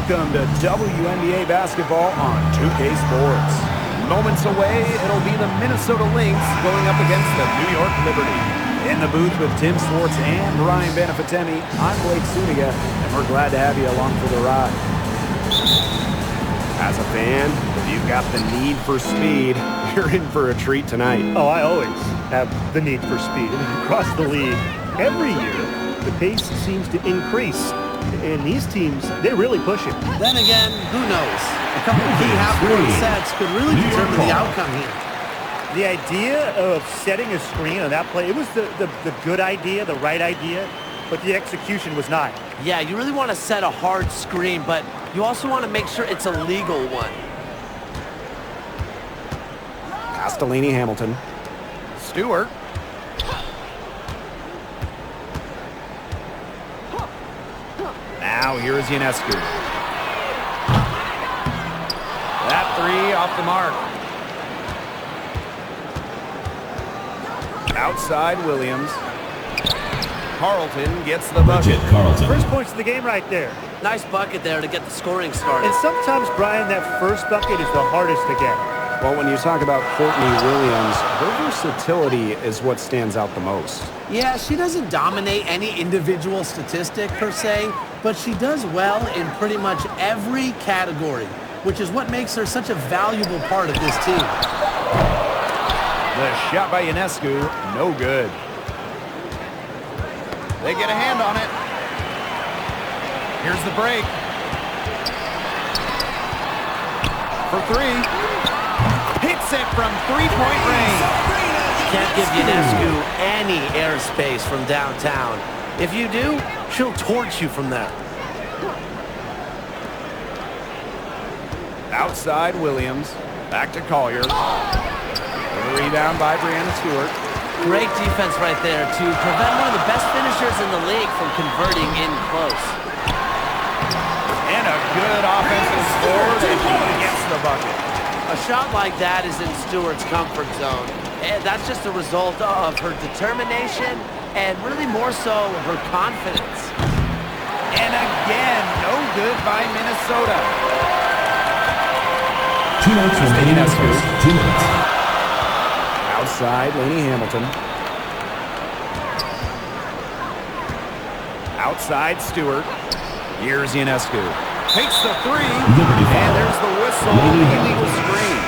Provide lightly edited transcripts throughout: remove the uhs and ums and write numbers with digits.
Welcome to WNBA basketball on 2K Sports. Moments away, it'll be the Minnesota Lynx going up against the New York Liberty. In the booth with Tim Swartz and Ryan Benefitemi, I'm Blake Suniga, and we're glad to have you along for the ride. As a fan, if you've got the need for speed, you're in for a treat tonight. Oh, I always have the need for speed. I mean, across the league, every year, the pace seems to increase. And these teams, they really push it. Then again, who knows? A couple of key half-court sets could really determine the outcome here. The idea of setting a screen on that play, it was the good idea, the right idea, but the execution was not. Yeah, you really want to set a hard screen, but you also want to make sure it's a legal one. Pass to Lainey Hamilton. Stewart. Now here's Ionescu. That three off the mark. Outside Williams. Carlton gets the bucket. First points of the game right there. Nice bucket there to get the scoring started. And sometimes, Brian, that first bucket is the hardest to get. Well, when you talk about Courtney Williams, her versatility is what stands out the most. Yeah, she doesn't dominate any individual statistic per se, but she does well in pretty much every category, which is what makes her such a valuable part of this team. The shot by Ionescu, no good. They get a hand on it. Here's the break. For three. Hits it from three-point range. Can't give Ionescu any airspace from downtown. If you do, she'll torch you from there. Outside Williams. Back to Collier. With a rebound by Brianna Stewart. Great defense right there to prevent one of the best finishers in the league from converting in close. And a good offensive score that he gets the bucket. A shot like that is in Stewart's comfort zone. And that's just a result of her determination and really more so her confidence. And again, no good by Minnesota. 2 minutes remaining in the first. 2 minutes. Outside, Lainey Hamilton. Outside, Stewart. Here's Ionescu. Takes the three. And there's the whistle. Illegal screen.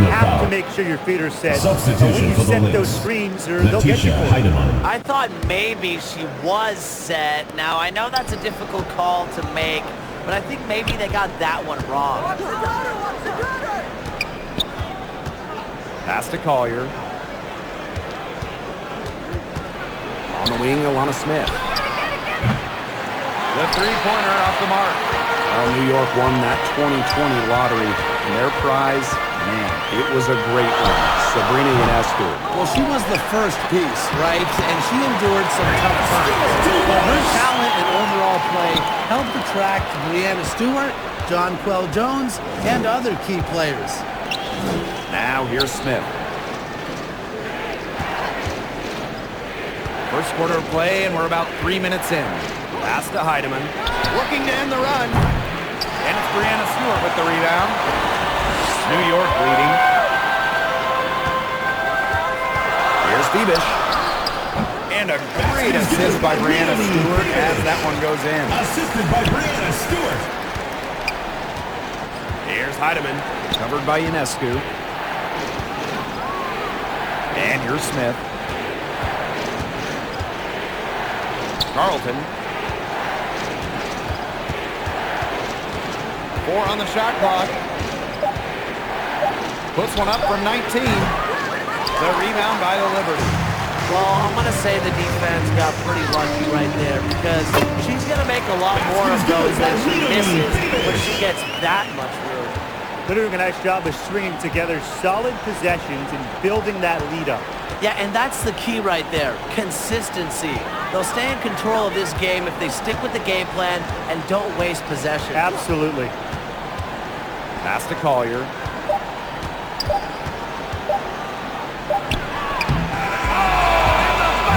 You have to make sure your feet are set. When you set those screens, they'll get you. I thought maybe she was set. Now, I know that's a difficult call to make, but I think maybe they got that one wrong. Pass to Collier. On the wing, Alana Smith. The three-pointer off the mark. Well, New York won that 2020 lottery, and their prize, man, it was a great one. Sabrina Ionescu. Well, she was the first piece, right? And she endured some tough times. But her talent and overall play helped attract Brianna Stewart, Jonquel Jones, and other key players. Now here's Smith. First quarter of play, and we're about 3 minutes in. Pass to Heidemann. Looking to end the run. And it's Brianna Stewart with the rebound. New York leading. Here's Bebish. And a great assist by Brianna Stewart as that one goes in. Assisted by Brianna Stewart. Here's Heidemann. Covered by Ionescu. And here's Smith. Carlton. 4 on the shot clock. Puts one up from 19. The rebound by the Liberty. Well, I'm going to say the defense got pretty lucky right there because she's going to make a lot more of those than she misses when she gets that much room. They're doing a nice job of stringing together solid possessions and building that lead up. Yeah, and that's the key right there, consistency. They'll stay in control of this game if they stick with the game plan and don't waste possession. Absolutely. Pass to Collier.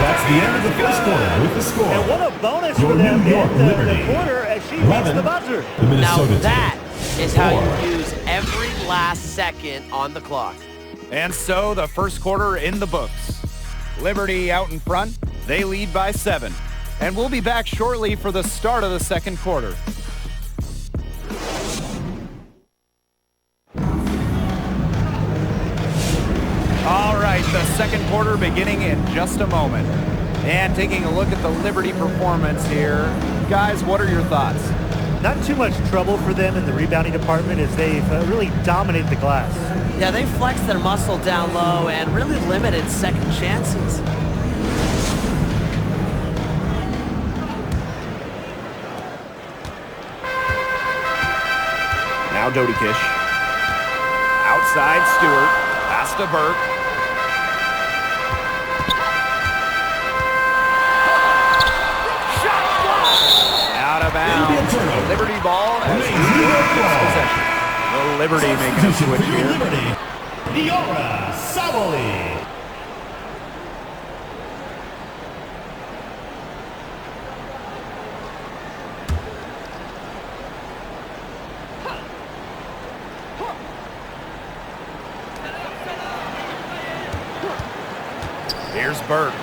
That's the end of the first quarter with the score. And what a bonus Your for them New York in the Liberty quarter as she beats the buzzer. The Now Minnesota that is how Four. you use every last second on the clock. And so the first quarter in the books. Liberty out in front. They lead by 7. And we'll be back shortly for the start of the second quarter. All right, the second quarter beginning in just a moment. And taking a look at the Liberty performance here. Guys, what are your thoughts? Not too much trouble for them in the rebounding department as they've really dominated the glass. Yeah, they flexed their muscle down low and really limited second chances. Now Doty Kish. Outside Stewart. Pass to Burke. Shot blocked. Out of bounds. Liberty ball as New York gets possession. The Liberty making a switch here. Liberty. Diora Savoli. Here's Burke.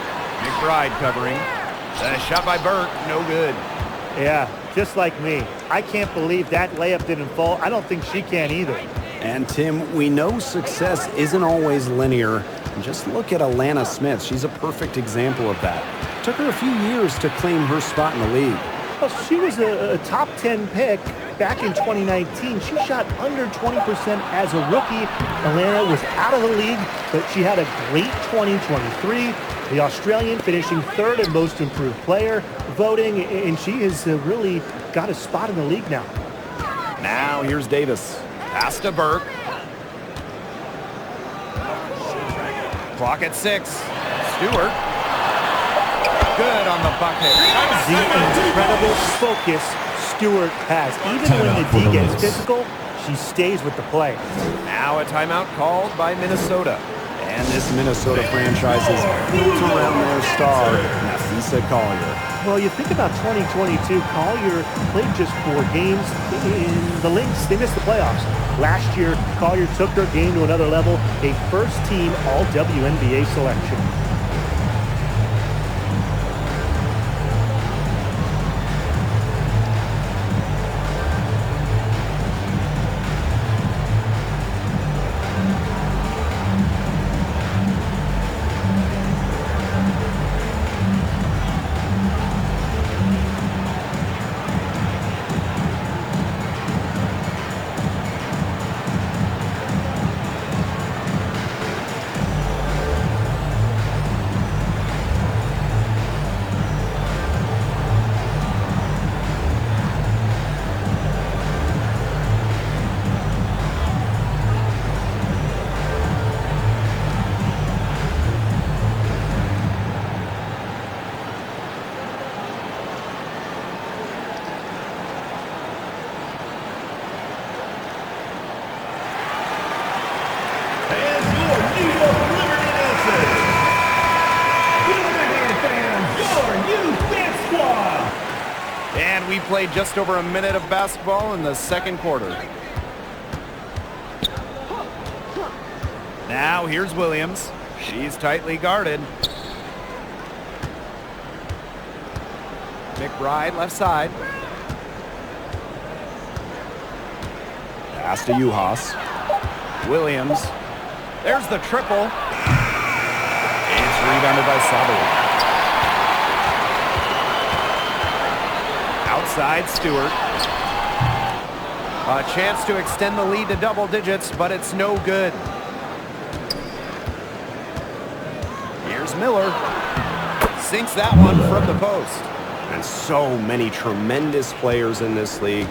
McBride covering. The shot by Burke, no good. Yeah, just like me. I can't believe that layup didn't fall. I don't think she can either. And Tim, we know success isn't always linear. Just look at Alana Smith. She's a perfect example of that. It took her a few years to claim her spot in the league. Well, she was a top 10 pick back in 2019. She shot under 20% as a rookie. Alana was out of the league, but she had a great 2023. The Australian finishing third in most improved player voting, and she has really got a spot in the league now. Now here's Davis. Pass to Burke. Clock at 6. Stewart. Good on the bucket. The incredible focus Stewart has. Even when the D gets physical, she stays with the play. Now a timeout called by Minnesota. And this Minnesota franchise is built around their star, Nafisa Collier. Well, you think about 2022, Collier played just 4 games. In the Lynx, they missed the playoffs. Last year, Collier took their game to another level, a first-team All-WNBA selection. And we played just over a minute of basketball in the second quarter. Now here's Williams. She's tightly guarded. McBride left side. Pass to Uhas. Williams. There's the triple. It's rebounded by Savoli. Outside Stewart. A chance to extend the lead to double digits, but it's no good. Here's Miller. Sinks that one from the post. And so many tremendous players in this league.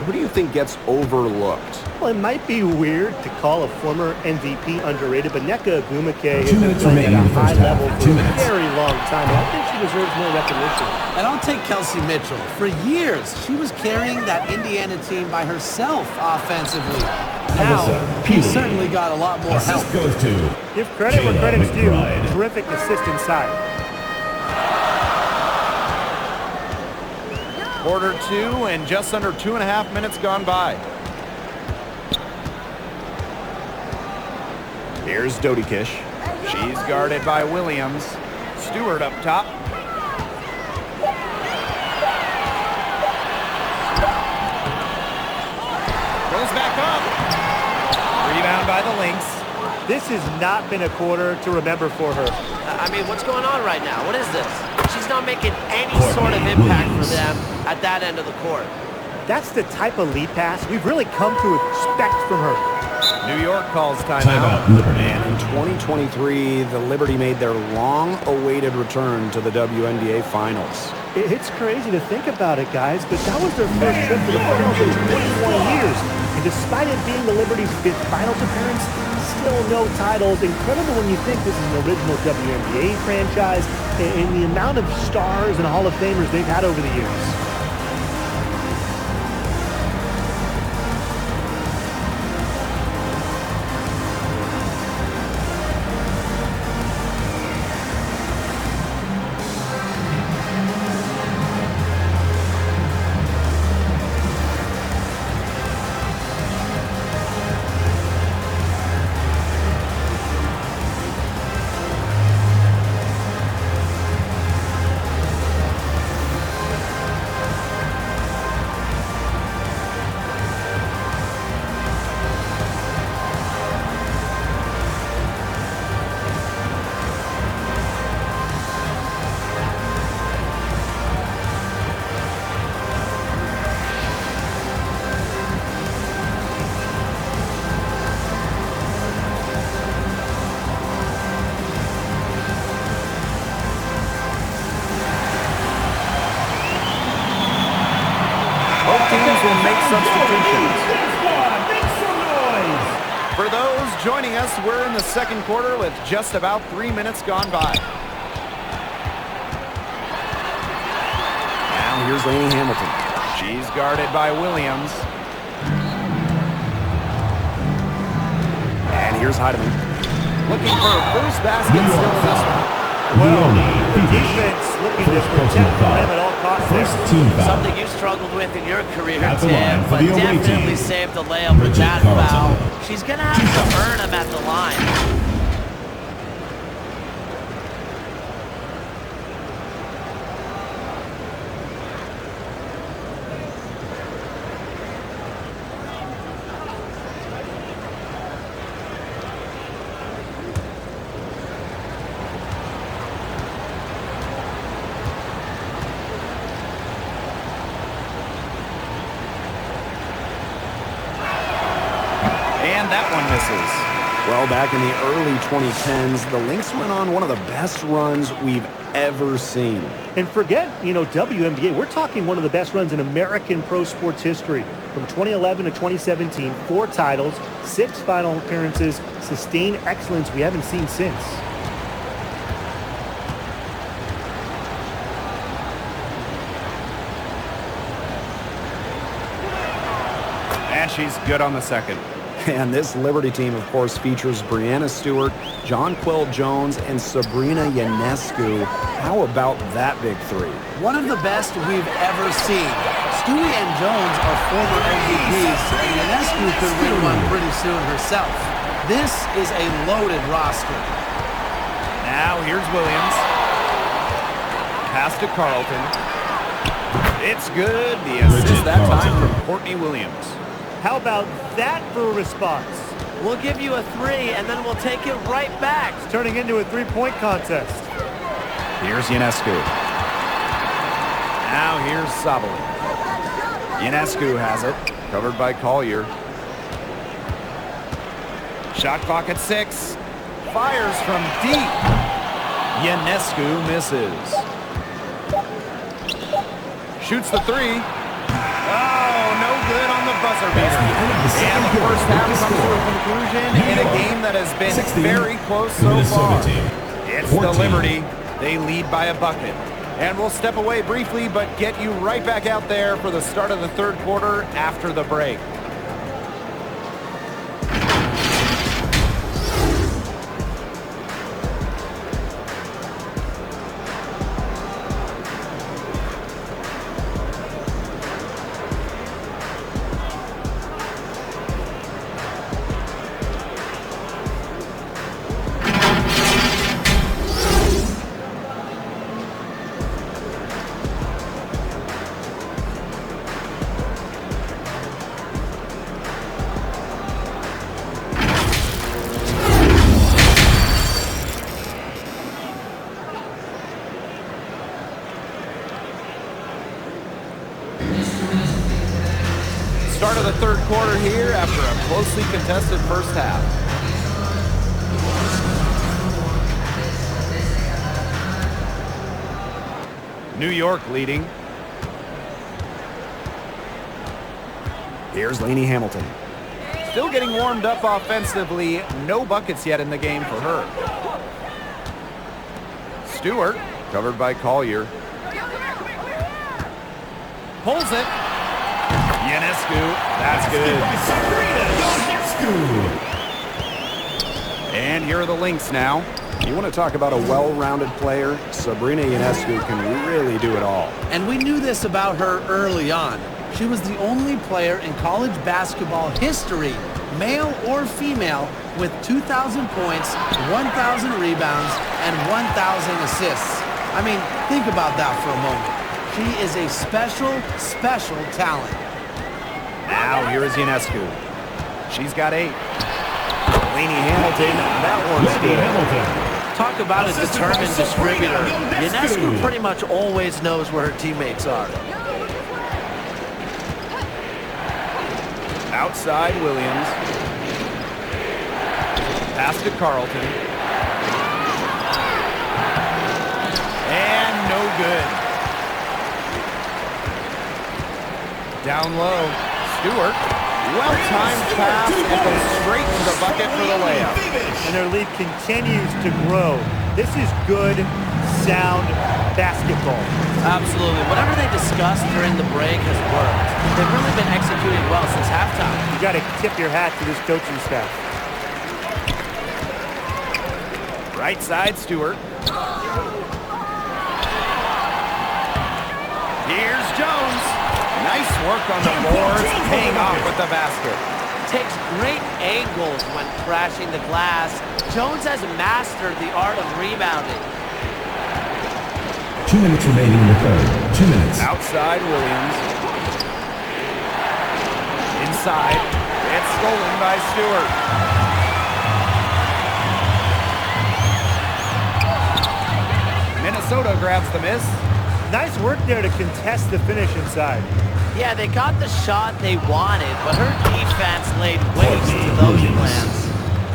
Who do you think gets overlooked? Well, it might be weird to call a former MVP underrated, but Nneka Ogwumike has 2 been minutes playing remaining at in a the high first half. level for 2 a minutes. very long time. I think she deserves more recognition. And I'll take Kelsey Mitchell. For years, she was carrying that Indiana team by herself offensively. Now, Alyssa she Peely. certainly got a lot more help. Assist goes to Give credit where credit's due. McBride. Terrific assist inside. Quarter 2 and just under 2.5 minutes gone by. Here's Dodikish. She's guarded by Williams. Stewart up top. Goes back up. Rebound by the Lynx. This has not been a quarter to remember for her. I mean, what's going on right now? What is this? She's not making any sort of impact for them at that end of the court. That's the type of lead pass we've really come to expect from her. New York calls timeout. And in 2023, the Liberty made their long-awaited return to the WNBA Finals. It's crazy to think about it, guys, but that was their first trip to the finals in 21 years. And despite it being the Liberty's 5th finals appearance, still no titles. Incredible when you think this is an original WNBA franchise and the amount of stars and Hall of Famers they've had over the years. Teams will make substitutions. For those joining us, we're in the second quarter with just about 3 minutes gone by. Now here's Lainey Hamilton. She's guarded by Williams. And here's Heidemann. Looking for her first basket still in this one. Well, the defense looking to protect the rim at all costs there. Something you struggled with in your career, At the line Tim, for but the away definitely team, saved the layup with that Carlton. foul. She's going to have to earn them at the line. And that one misses. Well, back in the early 2010s, the Lynx went on one of the best runs we've ever seen. And forget, WNBA, we're talking one of the best runs in American pro sports history. From 2011 to 2017, 4 titles, 6 final appearances, sustained excellence we haven't seen since. And she's good on the second. And this Liberty team, of course, features Breanna Stewart, Jonquel Jones, and Sabrina Ionescu. How about that big three? One of the best we've ever seen. Stewie and Jones are former MVPs, and Ionescu could win one pretty soon herself. This is a loaded roster. Now here's Williams. Pass to Carlton. It's good. The assist that time from Courtney Williams. How about that for a response? We'll give you a 3, and then we'll take it right back. It's turning into a three-point contest. Here's Ionescu. Now here's Sabali. Ionescu has it. Covered by Collier. Shot clock at 6. Fires from deep. Ionescu misses. Shoots the 3. Oh, no good on the buzzer beater. And the first half comes to a conclusion in a game that has been very close so far. It's the Liberty. They lead by a bucket. And we'll step away briefly, but get you right back out there for the start of the third quarter after the break. here after a closely contested first half. New York leading. Here's Lainey Hamilton. Still getting warmed up offensively. No buckets yet in the game for her. Stewart, covered by Collier. Pulls it. Ionescu, that's good. And here are the Lynx now. You want to talk about a well-rounded player? Sabrina Ionescu can really do it all. And we knew this about her early on. She was the only player in college basketball history, male or female, with 2,000 points, 1,000 rebounds, and 1,000 assists. I mean, think about that for a moment. She is a special, special talent. Now here is Ionescu. She's got 8. Lainey Hamilton, that one's good. Talk about a determined distributor. Ionescu pretty much always knows where her teammates are. Outside Williams. Pass to Carlton. And no good. Down low. Stewart. Well-timed pass and goes straight to the bucket for the layup. And their lead continues to grow. This is good, sound basketball. Absolutely. Whatever they discussed during the break has worked. They've really been executing well since halftime. You got to tip your hat to this coaching staff. Right side, Stewart. Here's Jones. Nice work on the boards, paying off with the basket. Takes great angles when crashing the glass. Jones has mastered the art of rebounding. 2 minutes remaining in the third. 2 minutes. Outside Williams. Inside. It's stolen by Stewart. Minnesota grabs the miss. Nice work there to contest the finish inside. Yeah, they got the shot they wanted, but her defense laid waste to those plans.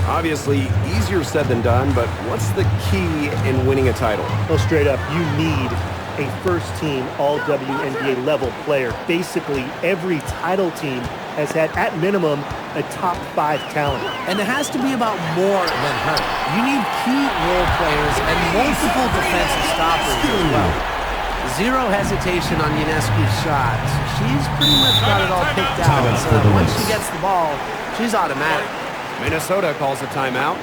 Obviously, easier said than done, but what's the key in winning a title? Well, straight up, you need a first-team all-WNBA level player. Basically, every title team has had, at minimum, a top 5 talent. And it has to be about more than her. You need key role players and multiple defensive stoppers as well. Zero hesitation on Ionescu's shot. She's pretty much got it all picked out, so that once she gets the ball, she's automatic. Minnesota calls a timeout.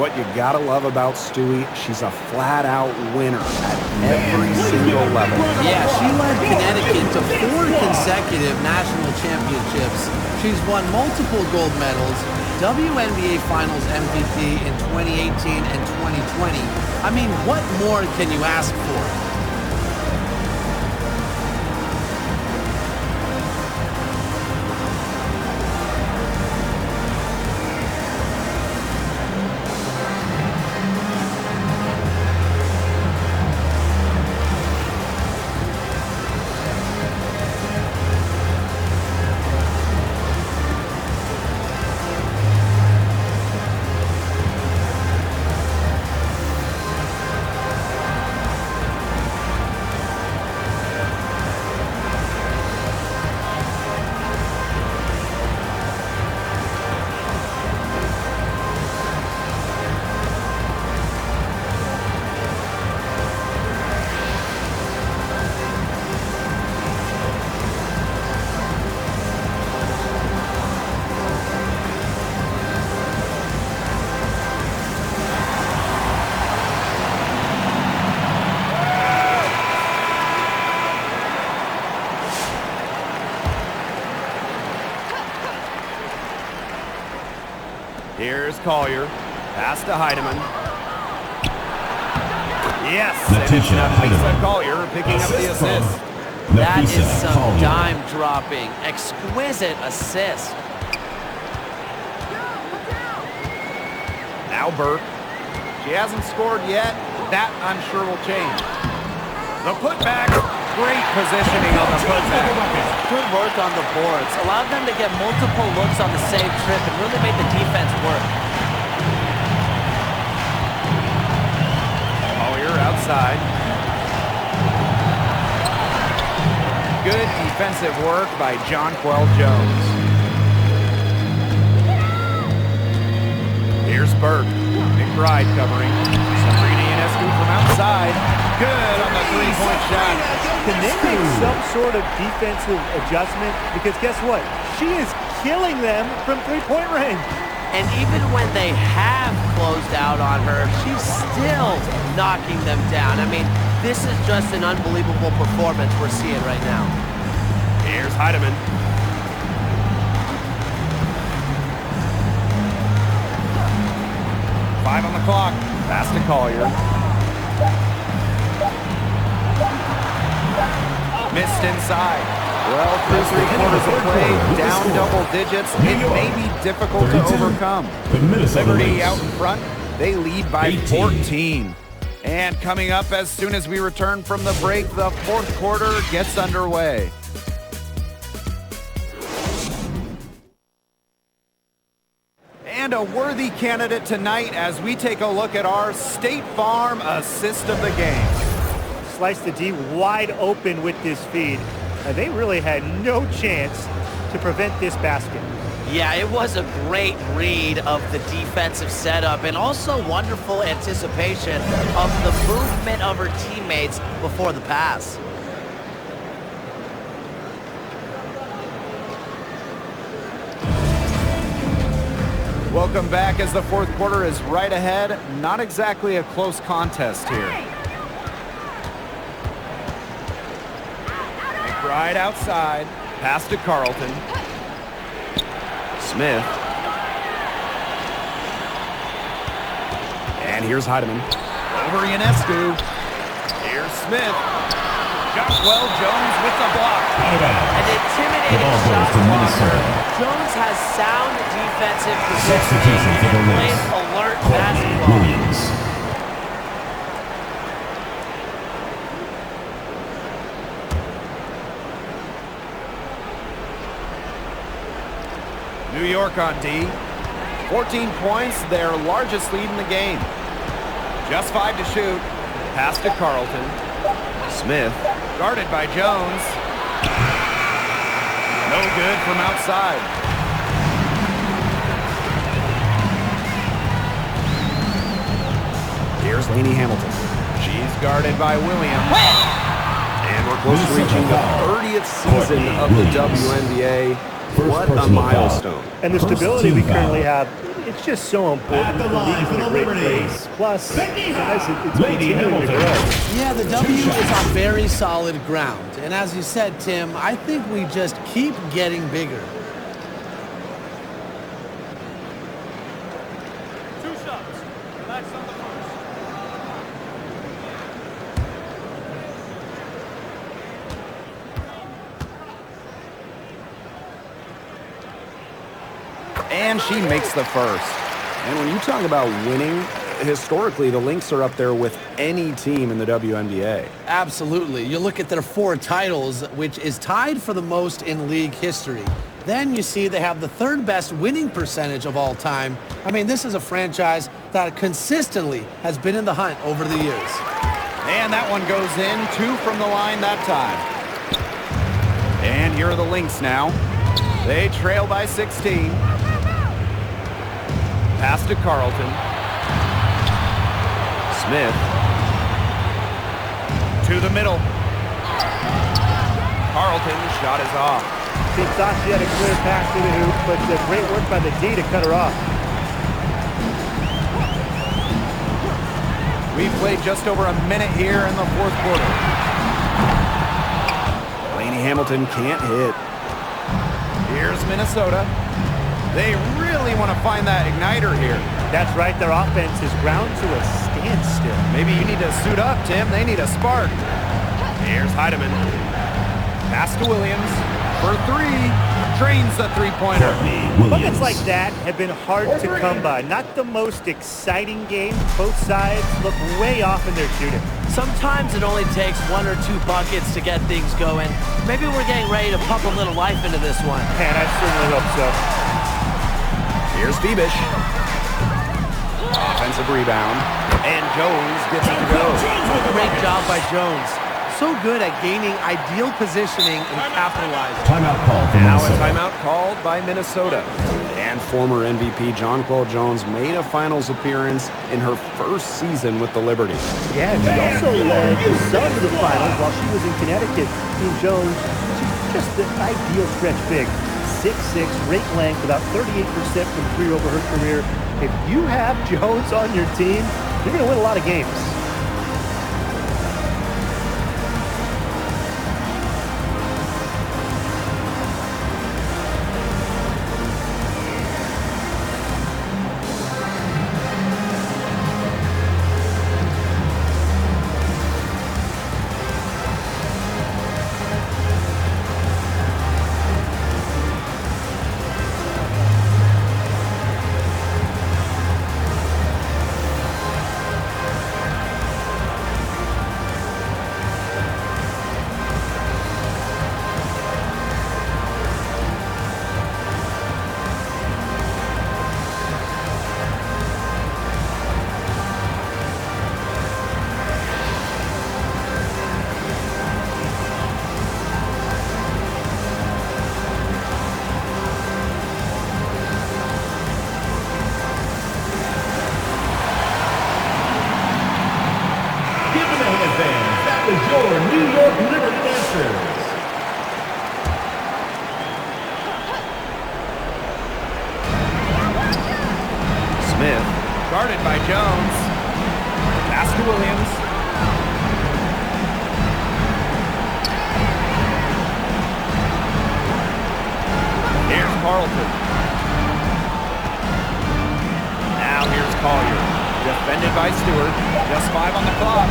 What you gotta love about Stewie, she's a flat-out winner at every single level. Yeah, she led Connecticut to 4 consecutive national championships. She's won multiple gold medals, WNBA Finals MVP in 2018 and 2020. I mean, what more can you ask for? Here's Collier. Pass to Heidemann. Yes, Letitia Lisa Collier picking up the assist. That is some dime dropping, exquisite assist. Now Burke. She hasn't scored yet. That, I'm sure, will change. The putback. Great positioning on the putback. Good work on the boards. Allowed them to get multiple looks on the same trip and really made the defense work. Collier outside. Good defensive work by Jonquel Jones. Here's Burke. McBride covering. Sabrina Ionescu from outside. Good on the three-point shot. Can they make some sort of defensive adjustment? Because guess what? She is killing them from three-point range. And even when they have closed out on her, she's still knocking them down. I mean, this is just an unbelievable performance we're seeing right now. Here's Heidemann. Five on the clock. Pass to Collier. Missed inside. Well, through three-quarters of play, down double digits, it may be difficult to overcome. Liberty out in front, they lead by 14. And coming up as soon as we return from the break, the fourth quarter gets underway. And a worthy candidate tonight as we take a look at our State Farm assist of the game. Sliced the D wide open with this feed. They really had no chance to prevent this basket. Yeah, it was a great read of the defensive setup and also wonderful anticipation of the movement of her teammates before the pass. Welcome back as the fourth quarter is right ahead. Not exactly a close contest here. McBride outside. Pass to Carlton. Smith. And here's Heidemann. Over Ionescu. Here's Smith. Jonquel Jones with the block. An intimidating shot blocker. Jones has sound defensive positioning and plays alert basketball. New York on D. 14 points, their largest lead in the game. Just 5 to shoot. Pass to Carlton. Smith, guarded by Jones. No good from outside. Here's Lainey Hamilton. She's guarded by Williams. And we're close to reaching the 30th season of the WNBA. What a milestone. And the stability we currently have, it's just so important. The league's in a great place. Plus, guys, it's continuing to grow. Yeah, the W is on very solid ground. And as you said, Tim, I think we just keep getting bigger. Two shots. Relax on the first. And she makes the first. And when you talk about winning, historically, the Lynx are up there with any team in the WNBA. Absolutely. You look at their 4 titles, which is tied for the most in league history. Then you see they have the 3rd best winning percentage of all time. I mean, this is a franchise that consistently has been in the hunt over the years. And that one goes in, 2 from the line that time. And here are the Lynx now. They trail by 16. Pass to Carlton. Smith. To the middle. Carlton's shot is off. She thought she had a clear pass to the hoop, but great work by the D to cut her off. We've played just over a minute here in the fourth quarter. Lainey Hamilton can't hit. Here's Minnesota. They really want to find that igniter here. That's right, their offense is ground to a standstill. Maybe you need to suit up, Tim. They need a spark. Here's Heidemann. Pass to Williams for 3. Drains the three-pointer. Buckets like that have been hard to come by. Not the most exciting game. Both sides look way off in their shooting. Sometimes it only takes 1 or 2 buckets to get things going. Maybe we're getting ready to pump a little life into this one. Man, I certainly hope so. Here's Bebish. Offensive rebound. And Jones gets it to go. Great job by Jones. So good at gaining ideal positioning and capitalizing. Timeout call for Now a Minnesota. timeout called by Minnesota. And former MVP Jonquel Jones made a finals appearance in her first season with the Liberty. Yeah, she also led the Sun to the finals while she was in Connecticut. Team Jones, she's just the ideal stretch big. 6'6", great length, about 38% from three over her career. If you have Jones on your team, you're going to win a lot of games. Smith, guarded by Jones. Pass to Williams. Here's Carlton. Now here's Collier. Defended by Stewart. Just 5 on the clock.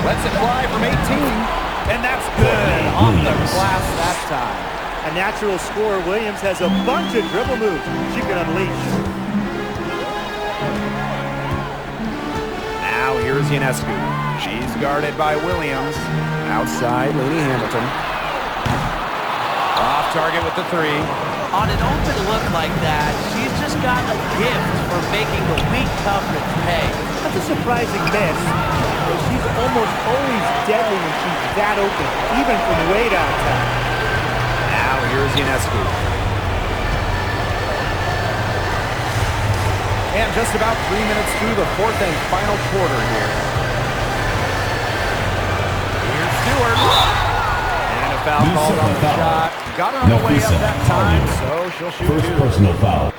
Lets it fly from 18. And that's good. Off the glass that time. A natural scorer, Williams has a bunch of dribble moves she can unleash. Now here's Ionescu. She's guarded by Williams. Outside, Lainey Hamilton. Off target with the 3. On an open look like that, she's just got a gift for making the weak coverage pay. That's a surprising miss. But she's almost always deadly when she's that open, even from way downtown. Now here's Ionescu. And just about 3 minutes through the 4th and final quarter here. Here's Stewart. And a foul called on the shot. Got her on the way up that time, so she'll shoot First 2. personal foul.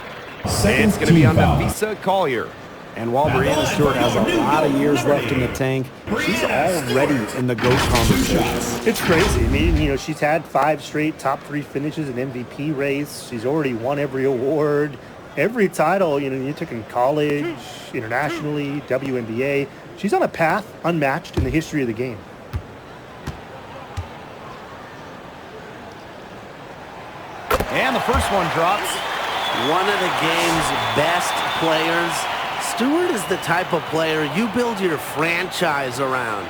Second It's going to be team on foul. Nafisa Collier. And while Brianna Stewart has a lot of years left in the tank, she's already in the GOAT conversation. It's crazy. I mean, you know, she's had 5 straight top 3 finishes in MVP race. She's already won every award, every title, you know, you took in college, internationally, WNBA. She's on a path unmatched in the history of the game. And the first one drops. One of the game's best players. Stewart is the type of player you build your franchise around.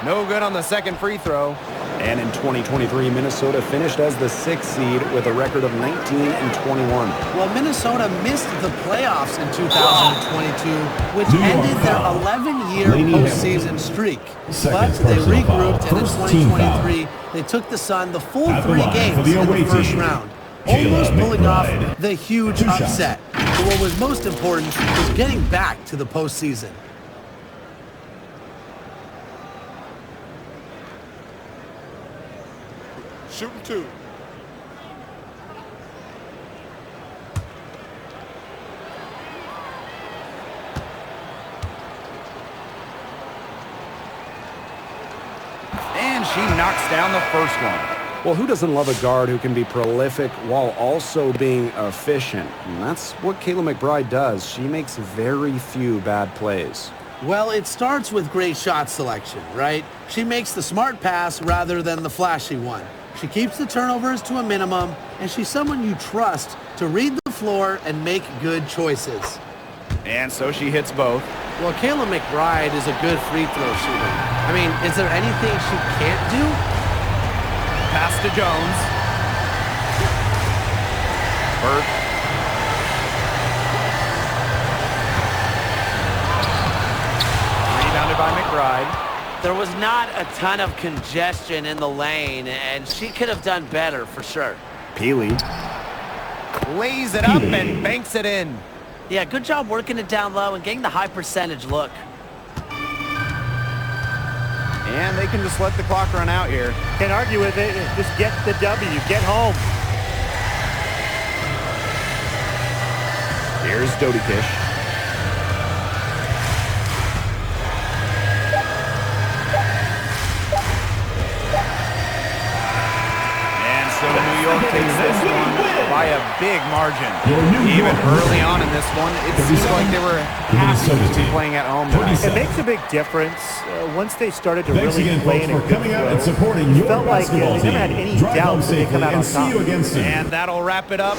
No good on the second free throw. And in 2023, Minnesota finished as the 6th seed with a record of 19-21. Well, Minnesota missed the playoffs in 2022, which ended their 11-year postseason streak. But they regrouped, and in 2023, they took the Sun the full 3 games in the first round, almost pulling off the huge upset. But what was most important was getting back to the postseason. Shooting 2. And she knocks down the first one. Well, who doesn't love a guard who can be prolific while also being efficient? And that's what Kayla McBride does. She makes very few bad plays. Well, it starts with great shot selection, right? She makes the smart pass rather than the flashy one. She keeps the turnovers to a minimum, and she's someone you trust to read the floor and make good choices. And so she hits both. Well, Kayla McBride is a good free throw shooter. I mean, is there anything she can't do? Pass to Jones. Burke. Rebounded by McBride. There was not a ton of congestion in the lane, and she could have done better for sure. Peely lays it up and banks it in. Yeah, good job working it down low and getting the high percentage look. And they can just let the clock run out here. Can't argue with it. Just get the W. Get home. Here's Dodikish. So New York takes this one by a big margin. Even early on in this one, it seemed like they were happy to be playing at home tonight. It makes a big difference once they started to Thanks really again, play folks, in a for good coming out and flow. supporting It your felt like basketball they never had team. any Drive doubt home that they safely come out on and see top. you again soon. And that'll wrap it up.